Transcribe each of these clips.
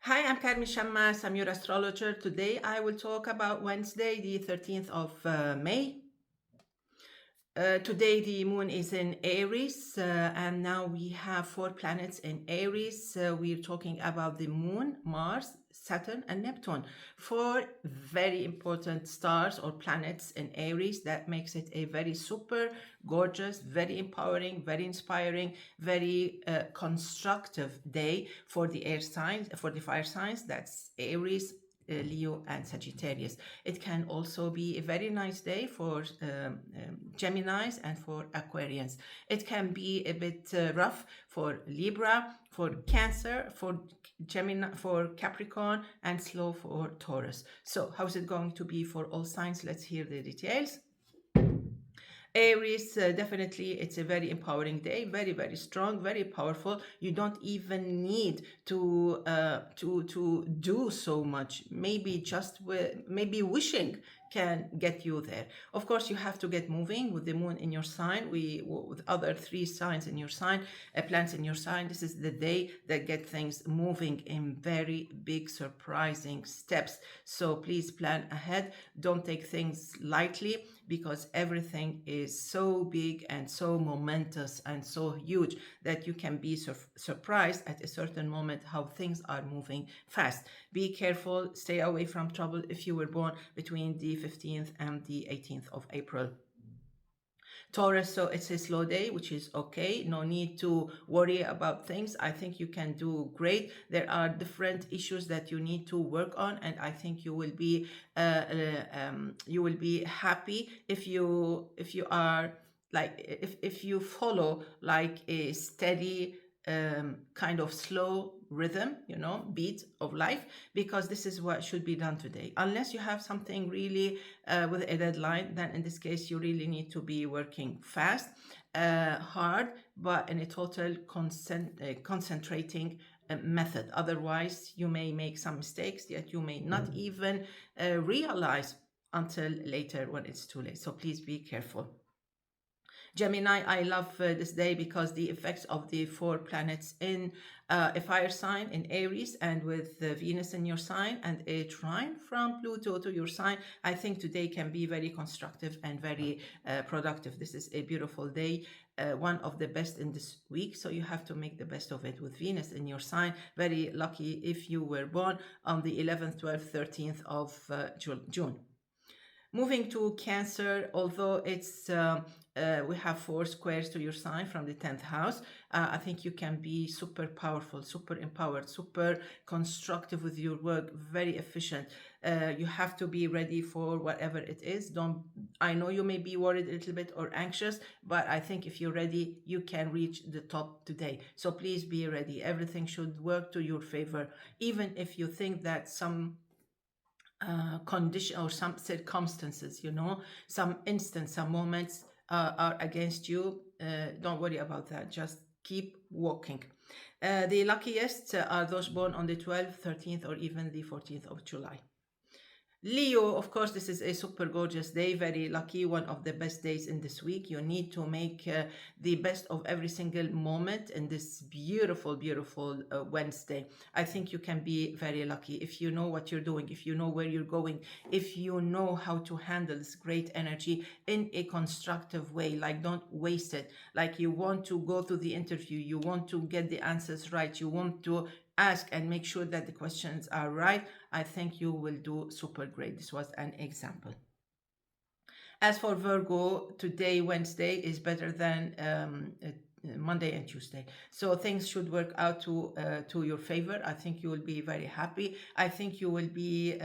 Hi, I'm Carmen Chammas. I'm your astrologer. Today I will talk about Wednesday, the 13th of May. Today the moon is in Aries, and now we have 4 planets in Aries. We're talking about the moon, Mars, Saturn, and Neptune. 4 very important stars or planets in Aries. That makes it a very super gorgeous, very empowering, very inspiring, very constructive day for the air signs, for the fire signs. That's Aries, Leo, and Sagittarius. It can also be a very nice day for Geminis and for Aquarians. It can be a bit rough for Libra, for Cancer, for Gemini, for Capricorn, and slow for Taurus. So, how's it going to be for all signs? Let's hear the details. Aries, definitely, it's a very empowering day, very, very strong, very powerful. You don't even need to do so much. Maybe just maybe wishing can get you there. Of course, you have to get moving with the moon in your sign. With other 3 signs in your sign, planets in your sign. This is the day that get things moving in very big, surprising steps. So please plan ahead. Don't take things lightly, because everything is so big and so momentous and so huge that you can be surprised at a certain moment how things are moving fast. Be careful, stay away from trouble if you were born between the 15th and the 18th of April. Taurus, so it's a slow day, which is okay. No need to worry about things. I think you can do great. There are different issues that you need to work on, and I think you will be happy if you are like if you follow like a steady kind of slow rhythm, beat of life, because this is what should be done today. Unless you have something really with a deadline, then in this case you really need to be working fast, hard, but in a total concentrating method. Otherwise, you may make some mistakes that you may not even realize until later when it's too late. So please be careful. Gemini, I love this day because the effects of the 4 planets in a fire sign in Aries, and with Venus in your sign and a trine from Pluto to your sign, I think today can be very constructive and very productive. This is a beautiful day, one of the best in this week, so you have to make the best of it with Venus in your sign. Very lucky if you were born on the 11th, 12th, 13th of June. Moving to Cancer, although it's we have 4 squares to your sign from the 10th house, I think you can be super powerful, super empowered, super constructive with your work, very efficient. You have to be ready for whatever it is. I know you may be worried a little bit or anxious, but I think if you're ready, you can reach the top today. So please be ready. Everything should work to your favor, even if you think that some condition or some circumstances, some instance, some moments are against you. Don't worry about that. Just keep walking. The luckiest are those born on the 12th, 13th, or even the 14th of July. Leo, of course, this is a super gorgeous day, very lucky, one of the best days in this week. You need to make the best of every single moment in this beautiful, beautiful Wednesday. I think you can be very lucky if you know what you're doing, if you know where you're going, if you know how to handle this great energy in a constructive way. Like, don't waste it. Like, you want to go to the interview, you want to get the answers right, you want to ask and make sure that the questions are right. I think you will do super great. This was an example. As for Virgo, today, Wednesday, is better than Monday and Tuesday. So things should work out to your favor. I think you will be very happy. I think you will be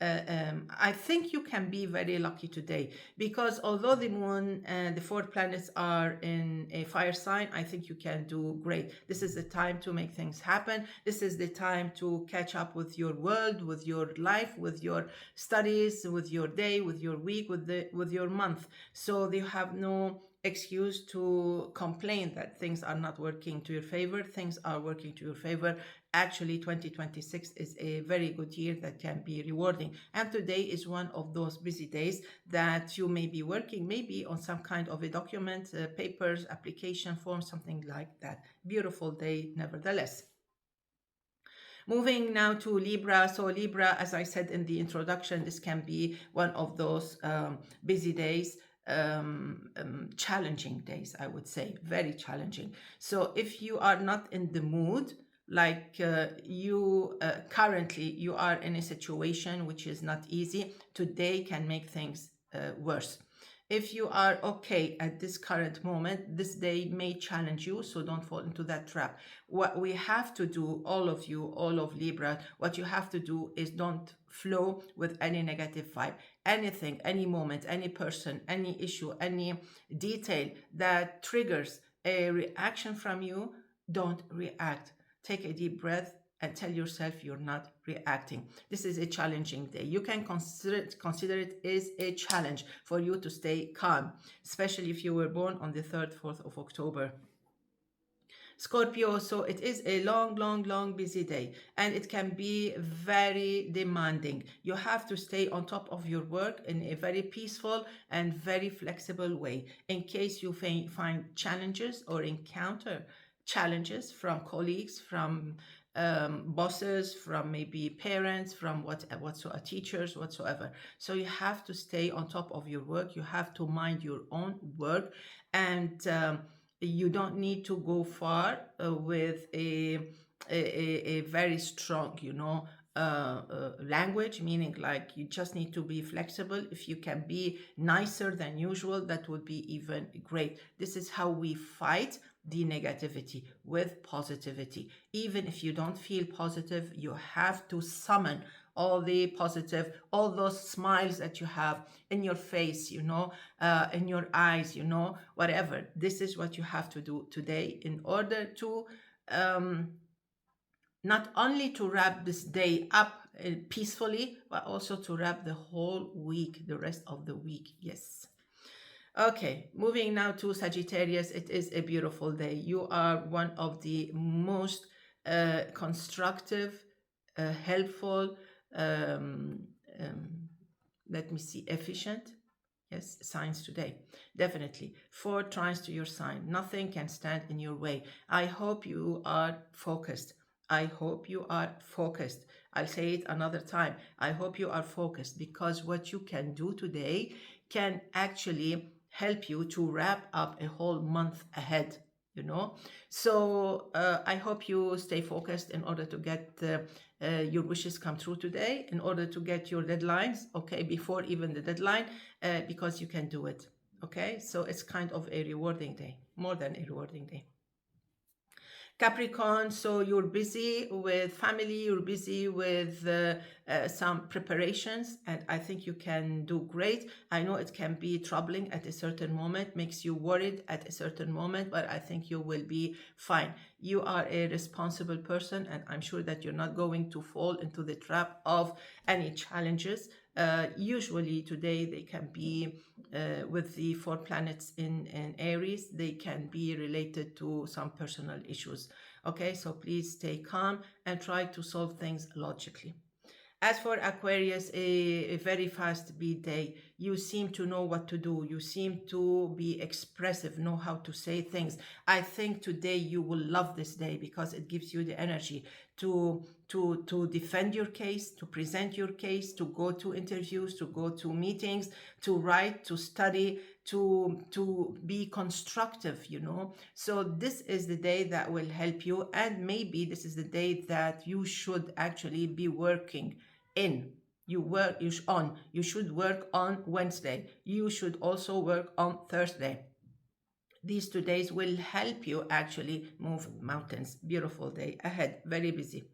I think you can be very lucky today, because although the moon and the 4 planets are in a fire sign, I think you can do great. This is the time to make things happen. This is the time to catch up with your world, with your life, with your studies, with your day, with your week, with your month. So you have no excuse to complain that things are not working to your favor. Things are working to your favor. Actually, 2026 is a very good year that can be rewarding. And today is one of those busy days that you may be working maybe on some kind of a document, papers, application form, something like that. Beautiful day, nevertheless. Moving now to Libra. So Libra, as I said in the introduction, this can be one of those busy days, challenging days, I would say, very challenging. So if you are not in the mood, like you currently you are in a situation which is not easy, today can make things worse. If you are okay at this current moment, this day may challenge you, so don't fall into that trap. What we have to do, all of you, all of Libra, what you have to do is don't flow with any negative vibe. Anything, any moment, any person, any issue, any detail that triggers a reaction from you, don't react. Take a deep breath and tell yourself you're not reacting. This is a challenging day. You can consider it as a challenge for you to stay calm, especially if you were born on the 3rd, 4th of October. Scorpio, so it is a long, busy day, and it can be very demanding. You have to stay on top of your work in a very peaceful and very flexible way in case you find challenges or encounter challenges from colleagues, from bosses, from maybe parents, from whatsoever, teachers, whatsoever. So you have to stay on top of your work. You have to mind your own work, and you don't need to go far with a very strong, language, meaning like you just need to be flexible. If you can be nicer than usual, that would be even great. This is how we fight the negativity with positivity. Even if you don't feel positive, you have to summon all the positive, all those smiles that you have in your face, in your eyes, whatever. This is what you have to do today in order to not only to wrap this day up peacefully, but also to wrap the whole week, the rest of the week. Yes. Okay, moving now to Sagittarius. It is a beautiful day. You are one of the most constructive, helpful, let me see, efficient, yes, signs today. Definitely. 4 trines to your sign. Nothing can stand in your way. I hope you are focused. I hope you are focused. I'll say it another time. I hope you are focused, because what you can do today can actually help you to wrap up a whole month ahead, So I hope you stay focused in order to get your wishes come true today, in order to get your deadlines, okay, before even the deadline, because you can do it, okay? So it's kind of a rewarding day, more than a rewarding day. Capricorn, so you're busy with family, you're busy with some preparations, and I think you can do great. I know it can be troubling at a certain moment, makes you worried at a certain moment, but I think you will be fine. You are a responsible person, and I'm sure that you're not going to fall into the trap of any challenges. Usually today they can be with the 4 planets in Aries, they can be related to some personal issues. Okay, so please stay calm and try to solve things logically. As for Aquarius, a very fast beat day. You seem to know what to do. You seem to be expressive, know how to say things. I think today you will love this day because it gives you the energy to defend your case, to present your case, to go to interviews, to go to meetings, to write, to study, to be constructive, So this is the day that will help you, and maybe this is the day that you should actually be working in. You should work on Wednesday. You should also work on Thursday. These 2 days will help you actually move mountains. Beautiful day ahead, very busy.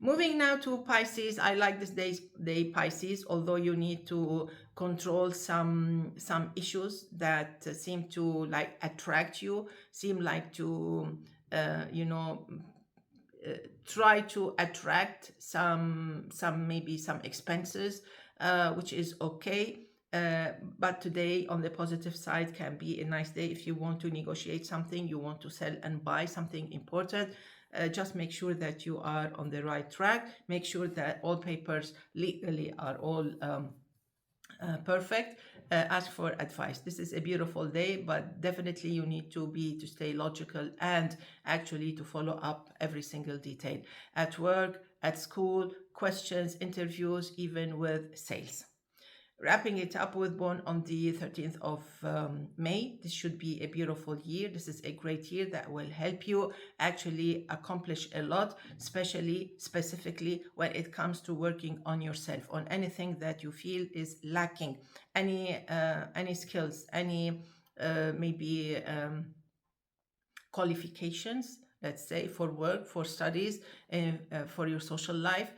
Moving now to Pisces. I like this day, Pisces, although you need to control some issues that seem to like attract you, seem like to try to attract some maybe some expenses, which is okay. But today on the positive side can be a nice day if you want to negotiate something, you want to sell and buy something important. Just make sure that you are on the right track. Make sure that all papers legally are all perfect. Ask for advice. This is a beautiful day, but definitely you need to stay logical and actually to follow up every single detail at work, at school, questions, interviews, even with sales. Wrapping it up with Born on the 13th of May. This should be a beautiful year. This is a great year that will help you actually accomplish a lot, specifically when it comes to working on yourself, on anything that you feel is lacking, any skills, any maybe qualifications, let's say, for work, for studies, for your social life,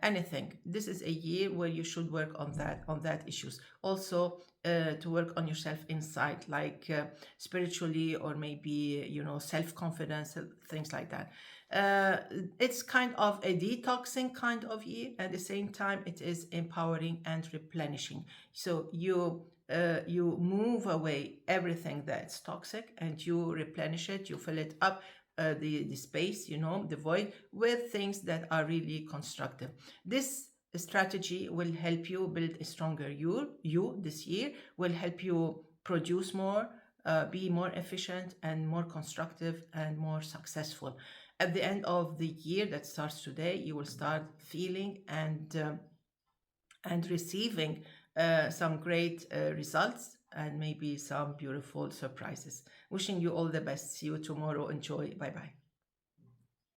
anything. This is a year where you should work on that issues. Also, to work on yourself inside, like spiritually, or maybe self-confidence, things like that. It's kind of a detoxing kind of year. At the same time, it is empowering and replenishing. So you move away everything that's toxic, and you replenish it, you fill it up, the space, the void, with things that are really constructive. This strategy will help you build a stronger you this year, will help you produce more, be more efficient and more constructive and more successful. At the end of the year that starts today, you will start feeling and receiving some great results, and maybe some beautiful surprises. Wishing you all the best. See you tomorrow. Enjoy. Bye bye.